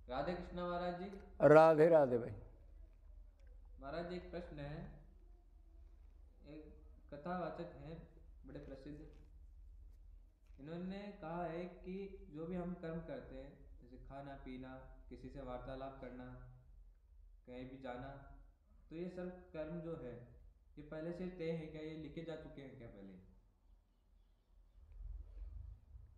राधे कृष्णा महाराज जी। राधे राधे भाई। महाराज जी एक प्रश्न है। एक कथावाचक हैं बड़े प्रसिद्ध, इन्होंने कहा है कि जो भी हम कर्म करते हैं, जैसे खाना पीना, किसी से वार्तालाप करना, कहीं भी जाना, तो ये सब कर्म जो है ये पहले से तय है क्या? ये लिखे जा चुके हैं क्या पहले?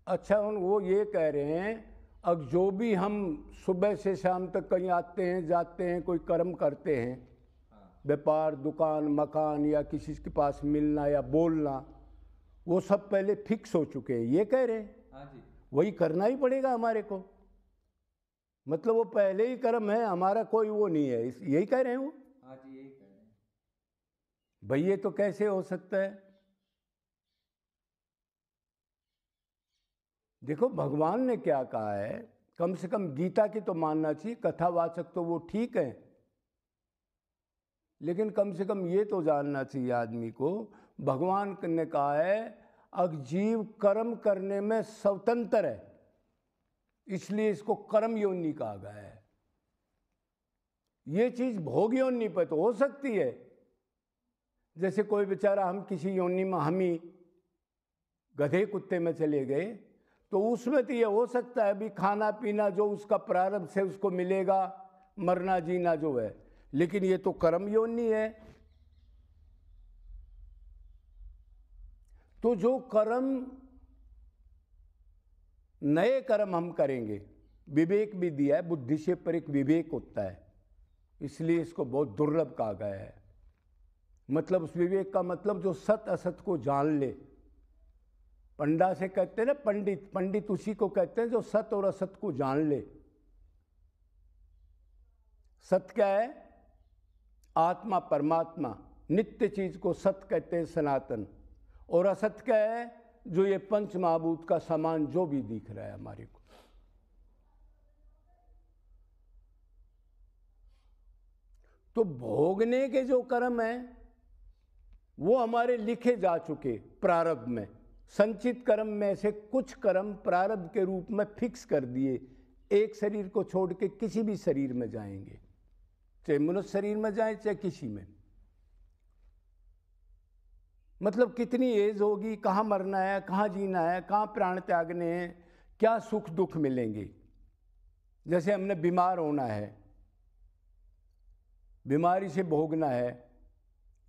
अच्छा, वो ये कह रहे हैं अब जो भी हम सुबह से शाम तक कहीं आते हैं जाते हैं, कोई कर्म करते हैं, हाँ। व्यापार, दुकान, मकान या किसी के पास मिलना या बोलना, वो सब पहले फिक्स हो चुके हैं, ये कह रहे हैं। हाँ जी। वही करना ही पड़ेगा हमारे को, मतलब वो पहले ही कर्म है, हमारा कोई वो नहीं है, यही कह रहे हैं वो। हाँ जी, यही कह रहे हैं। भाई ये तो कैसे हो सकता है? देखो भगवान ने क्या कहा है, कम से कम गीता की तो मानना चाहिए, कथावाचक तो वो ठीक है, लेकिन कम से कम ये तो जानना चाहिए आदमी को, भगवान ने कहा है अब जीव कर्म करने में स्वतंत्र है, इसलिए इसको कर्म योनि कहा गया है। ये चीज भोग योनि पर तो हो सकती है, जैसे कोई बेचारा हम किसी योनि में हम ही गधे कुत्ते में चले गए, तो उसमें तो ये हो सकता है भी खाना पीना जो उसका प्रारब्ध से उसको मिलेगा, मरना जीना जो है, लेकिन ये तो कर्म योनि है। तो जो कर्म नए कर्म हम करेंगे, विवेक भी दिया है, बुद्धि से पर एक विवेक होता है, इसलिए इसको बहुत दुर्लभ कहा गया है। मतलब उस विवेक का मतलब जो सत असत को जान ले। पंडा से कहते हैं ना पंडित, पंडित उसी को कहते हैं जो सत और असत को जान ले। सत्य क्या है? आत्मा परमात्मा, नित्य चीज को सत्य कहते हैं, सनातन। और असत्य क्या है? जो ये पंच महाभूत का सामान जो भी दिख रहा है हमारे को। तो भोगने के जो कर्म है वो हमारे लिखे जा चुके प्रारब्ध में, संचित कर्म में से कुछ कर्म प्रारब्ध के रूप में फिक्स कर दिए, एक शरीर को छोड़ के किसी भी शरीर में जाएंगे, चाहे मनुष्य शरीर में जाए चाहे किसी में। मतलब कितनी एज होगी, कहाँ मरना है, कहाँ जीना है, कहाँ प्राण त्यागने हैं, क्या सुख दुख मिलेंगे। जैसे हमने बीमार होना है, बीमारी से भोगना है,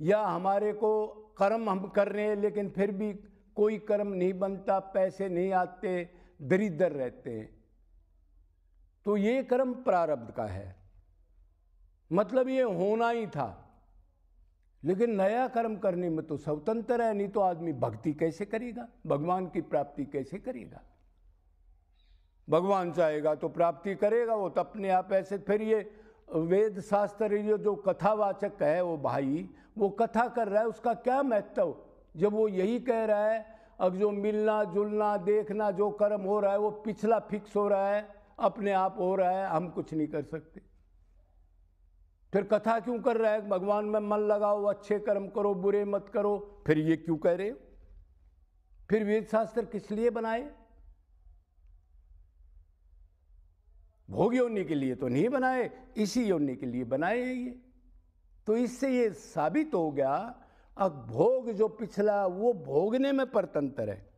या हमारे को कर्म हम कर रहे हैं लेकिन फिर भी कोई कर्म नहीं बनता, पैसे नहीं आते, दरिद्र रहते हैं, तो ये कर्म प्रारब्ध का है, मतलब ये होना ही था। लेकिन नया कर्म करने में तो स्वतंत्र है, नहीं तो आदमी भक्ति कैसे करेगा, भगवान की प्राप्ति कैसे करेगा? भगवान चाहेगा तो प्राप्ति करेगा वो तो अपने आप ऐसे। फिर ये वेद शास्त्र जो कथावाचक है वो भाई, वो कथा कर रहा है, उसका क्या महत्व जब वो यही कह रहा है अब जो मिलना जुलना देखना जो कर्म हो रहा है वो पिछला फिक्स हो रहा है, अपने आप हो रहा है, हम कुछ नहीं कर सकते। फिर कथा क्यों कर रहा है? भगवान में मन लगाओ, अच्छे कर्म करो, बुरे मत करो, फिर ये क्यों कह रहे हो? फिर वेद शास्त्र किस लिए बनाए? भोग योनि के लिए तो नहीं बनाए, इसी योनि के लिए बनाए हैं ये। तो इससे ये साबित हो गया अब भोग जो पिछला वो भोगने में परतंत्र है,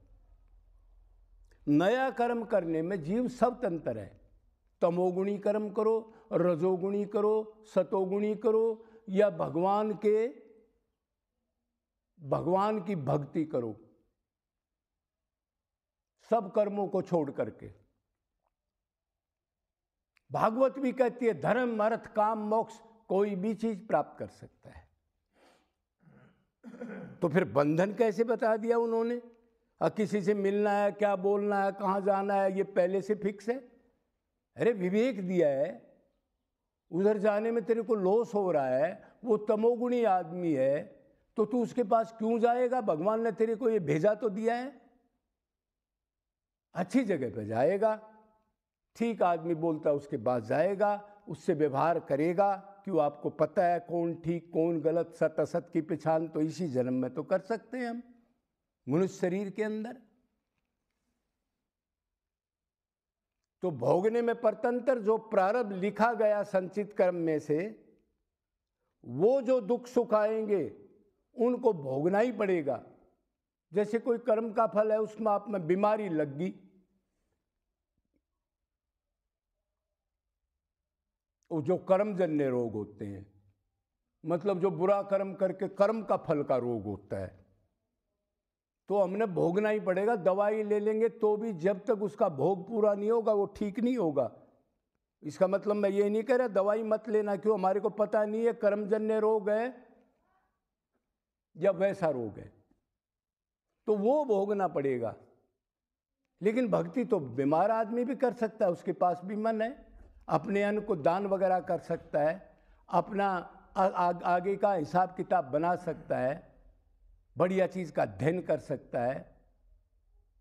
नया कर्म करने में जीव स्वतंत्र है। तमोगुणी कर्म करो, रजोगुणी करो, सतोगुणी करो, या भगवान की भक्ति करो, सब कर्मों को छोड़ करके। भागवत भी कहती है धर्म अर्थ काम मोक्ष कोई भी चीज प्राप्त कर सकता है। तो फिर बंधन कैसे बता दिया उन्होंने? किसी से मिलना है, क्या बोलना है, कहाँ जाना है, ये पहले से फिक्स है। अरे विवेक दिया है, उधर जाने में तेरे को लॉस हो रहा है, वो तमोगुणी आदमी है, तो तू उसके पास क्यों जाएगा? भगवान ने तेरे को ये भेजा तो दिया है, अच्छी जगह पे जाएगा, ठीक आदमी बोलता है उसके पास जाएगा, उससे व्यवहार करेगा, क्यों आपको पता है कौन ठीक कौन गलत, सत असत की पहचान तो इसी जन्म में तो कर सकते हैं हम मनुष्य शरीर के अंदर। तो भोगने में परतंत्र, जो प्रारब्ध लिखा गया संचित कर्म में से, वो जो दुख सुख आएंगे उनको भोगना ही पड़ेगा। जैसे कोई कर्म का फल है, उसमें आप में बीमारी लग गई, वो जो कर्मजन्य रोग होते हैं, मतलब जो बुरा कर्म करके कर्म का फल का रोग होता है, तो हमने भोगना ही पड़ेगा। दवाई ले लेंगे तो भी जब तक उसका भोग पूरा नहीं होगा वो ठीक नहीं होगा। इसका मतलब मैं ये नहीं कह रहा दवाई मत लेना, क्यों, हमारे को पता नहीं है कर्मजन्य रोग है या वैसा रोग है, तो वो भोगना पड़ेगा। लेकिन भक्ति तो बीमार आदमी भी कर सकता है, उसके पास भी मन है, अपने अन्न को दान वगैरह कर सकता है, अपना आगे का हिसाब किताब बना सकता है, बढ़िया चीज़ का अध्ययन कर सकता है,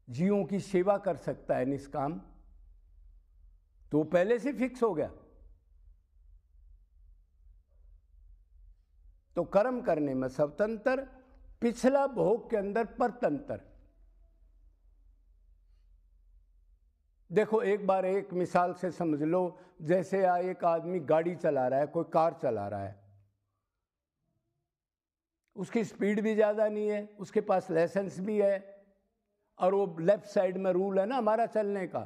जीवों की सेवा कर सकता है निष्काम, तो पहले से फिक्स हो गया। तो कर्म करने में स्वतंत्र, पिछला भोग के अंदर परतंत्र। देखो एक बार एक मिसाल से समझ लो, जैसे एक आदमी गाड़ी चला रहा है, कोई कार चला रहा है, उसकी स्पीड भी ज़्यादा नहीं है, उसके पास लाइसेंस भी है, और वो लेफ्ट साइड में रूल है ना हमारा चलने का,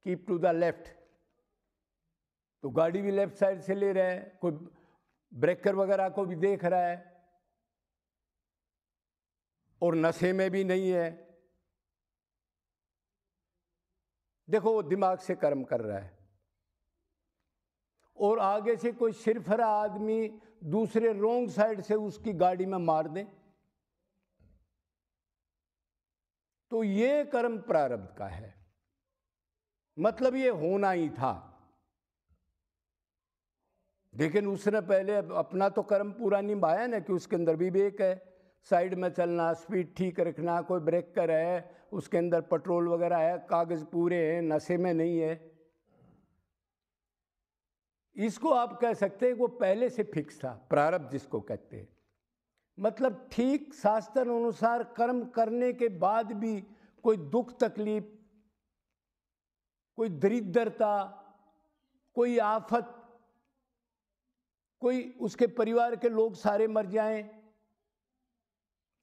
कीप टू द लेफ्ट, तो गाड़ी भी लेफ्ट साइड से ले रहा है, कोई ब्रेकर वगैरह को भी देख रहा है, और नशे में भी नहीं है। देखो वो दिमाग से कर्म कर रहा है, और आगे से कोई सिरफरा आदमी दूसरे रोंग साइड से उसकी गाड़ी में मार दे, तो ये कर्म प्रारब्ध का है, मतलब ये होना ही था। लेकिन उसने पहले अपना तो कर्म पूरा निभाया ना, कि उसके अंदर विवेक है, साइड में चलना, स्पीड ठीक रखना, कोई ब्रेकर है, उसके अंदर पेट्रोल वगैरह है, कागज पूरे हैं, नशे में नहीं है। इसको आप कह सकते हैं वो पहले से फिक्स था, प्रारब्ध जिसको कहते हैं। मतलब ठीक शास्त्र अनुसार कर्म करने के बाद भी कोई दुख तकलीफ, कोई दरिद्रता, कोई आफत, कोई उसके परिवार के लोग सारे मर जाएं,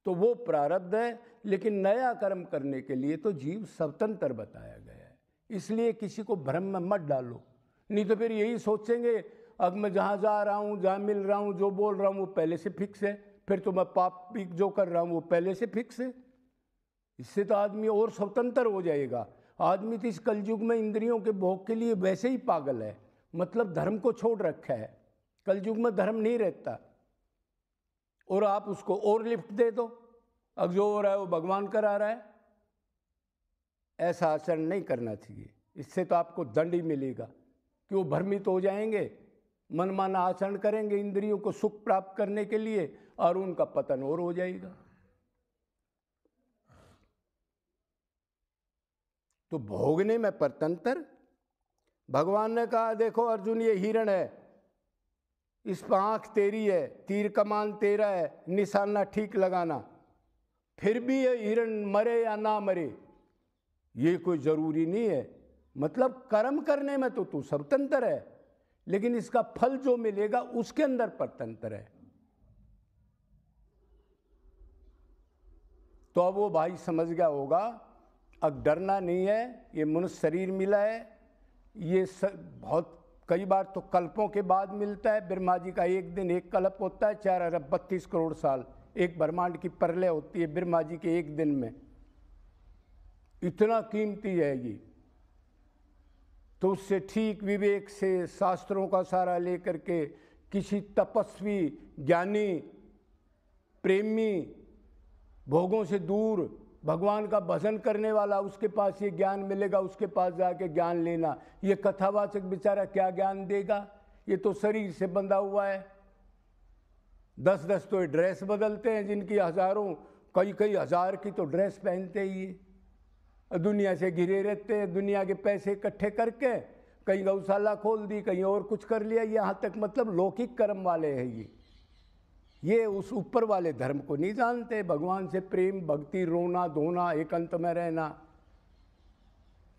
तो वो प्रारब्ध है। लेकिन नया कर्म करने के लिए तो जीव स्वतंत्र बताया गया है, इसलिए किसी को भ्रम में मत डालो, नहीं तो फिर यही सोचेंगे अब मैं जहाँ जा रहा हूँ, जहाँ मिल रहा हूँ, जो बोल रहा हूँ वो पहले से फिक्स है, फिर तो मैं पाप भी जो कर रहा हूँ वो पहले से फिक्स है। इससे तो आदमी और स्वतंत्र हो जाएगा। आदमी तो इस कलयुग में इंद्रियों के भोग के लिए वैसे ही पागल है, मतलब धर्म को छोड़ रखा है। कलयुग में धर्म नहीं रहता, और आप उसको और लिफ्ट दे दो, अब जो हो रहा है वो भगवान करा रहा है। ऐसा आचरण नहीं करना चाहिए, इससे तो आपको दंड ही मिलेगा, कि वो भ्रमित हो जाएंगे, मनमाना आचरण करेंगे इंद्रियों को सुख प्राप्त करने के लिए, और उनका पतन और हो जाएगा। तो भोगने में परतंत्र, भगवान ने कहा देखो अर्जुन ये हिरण है, इस पर आँख तेरी है, तीर कमान तेरा है, निशाना ठीक लगाना, फिर भी ये हिरण मरे या ना मरे ये कोई जरूरी नहीं है। मतलब कर्म करने में तो तू स्वतंत्र है, लेकिन इसका फल जो मिलेगा उसके अंदर परतंत्र है। तो अब वो भाई समझ गया होगा, अब डरना नहीं है, ये मनुष्य शरीर मिला है, ये बहुत कई बार तो कल्पों के बाद मिलता है। ब्रह्मा जी का एक दिन एक कल्प होता है, 4 अरब 32 करोड़ साल एक ब्रह्मांड की प्रलय होती है ब्रह्मा जी के एक दिन में, इतना कीमती है ये। तो उससे ठीक विवेक से शास्त्रों का सहारा लेकर के किसी तपस्वी, ज्ञानी, प्रेमी, भोगों से दूर भगवान का भजन करने वाला, उसके पास ये ज्ञान मिलेगा, उसके पास जाके ज्ञान लेना। ये कथावाचक बेचारा क्या ज्ञान देगा, ये तो शरीर से बंधा हुआ है। 10-10 तो ड्रेस बदलते हैं, जिनकी हजारों कई हजार की तो ड्रेस पहनते ही है, दुनिया से घिरे रहते हैं, दुनिया के पैसे इकट्ठे करके कहीं गौशाला खोल दी, कहीं और कुछ कर लिया, यहाँ तक मतलब लौकिक कर्म वाले हैं ये उस ऊपर वाले धर्म को नहीं जानते। भगवान से प्रेम, भक्ति, रोना धोना, एकांत में रहना,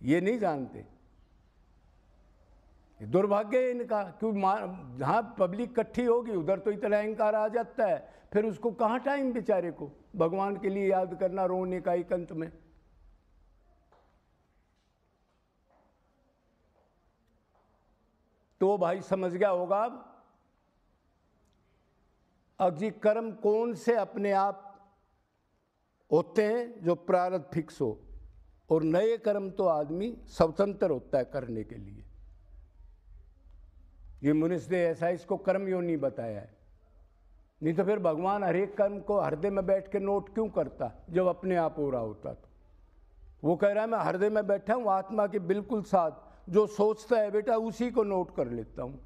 ये नहीं जानते। ये दुर्भाग्य है इनका, क्योंकि जहाँ पब्लिक इकट्ठी होगी उधर तो इतना अहंकार आ जाता है, फिर उसको कहाँ टाइम बेचारे को भगवान के लिए याद करना, रोने का एकांत में। तो भाई समझ गया होगा अब जी कर्म कौन से अपने आप होते हैं, जो प्रारब्ध फिक्स हो, और नए कर्म तो आदमी स्वतंत्र होता है करने के लिए। ये मनुष्य ने ऐसा इसको कर्म योनि बताया है। नहीं तो फिर भगवान हर एक कर्म को हृदय में बैठ के नोट क्यों करता जब अपने आप हो रहा होता? तो वो कह रहा है मैं हृदय में बैठा हूँ आत्मा के बिल्कुल साथ, जो सोचता है बेटा उसी को नोट कर लेता हूँ।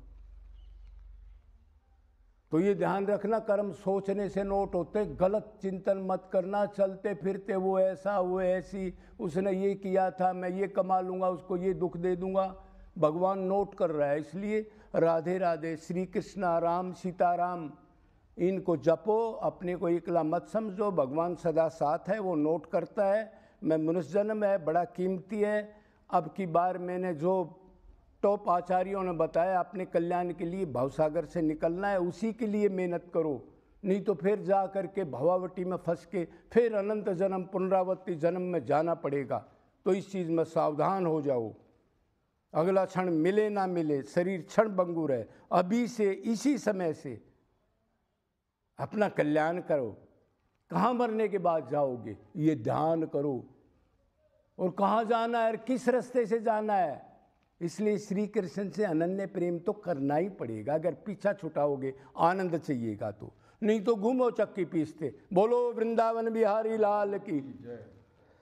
तो ये ध्यान रखना, कर्म सोचने से नोट होते, गलत चिंतन मत करना। चलते फिरते वो ऐसा वो ऐसी, उसने ये किया था, मैं ये कमा लूँगा, उसको ये दुख दे दूँगा, भगवान नोट कर रहा है। इसलिए राधे राधे, श्री कृष्णा राम सीताराम, इनको जपो, अपने को एकला मत समझो, भगवान सदा साथ है, वो नोट करता है। मैं मनुष्य जन्म है, बड़ा कीमती है। अब की बार मैंने जो टॉप आचार्यों ने बताया अपने कल्याण के लिए भवसागर से निकलना है, उसी के लिए मेहनत करो, नहीं तो फिर जा कर के भवावटी में फंस के फिर अनंत जन्म पुनरावृत्ति जन्म में जाना पड़ेगा। तो इस चीज़ में सावधान हो जाओ। अगला क्षण मिले ना मिले, शरीर क्षण भंगुर है, अभी से इसी समय से अपना कल्याण करो। कहाँ मरने के बाद जाओगे ये ध्यान करो, और कहाँ जाना है, किस रास्ते से जाना है। इसलिए श्री कृष्ण से अनन्य प्रेम तो करना ही पड़ेगा, अगर पीछा छुटाओगे आनंद चाहिएगा तो, नहीं तो घूमो चक्की पीसते। बोलो वृंदावन बिहारी लाल की जय।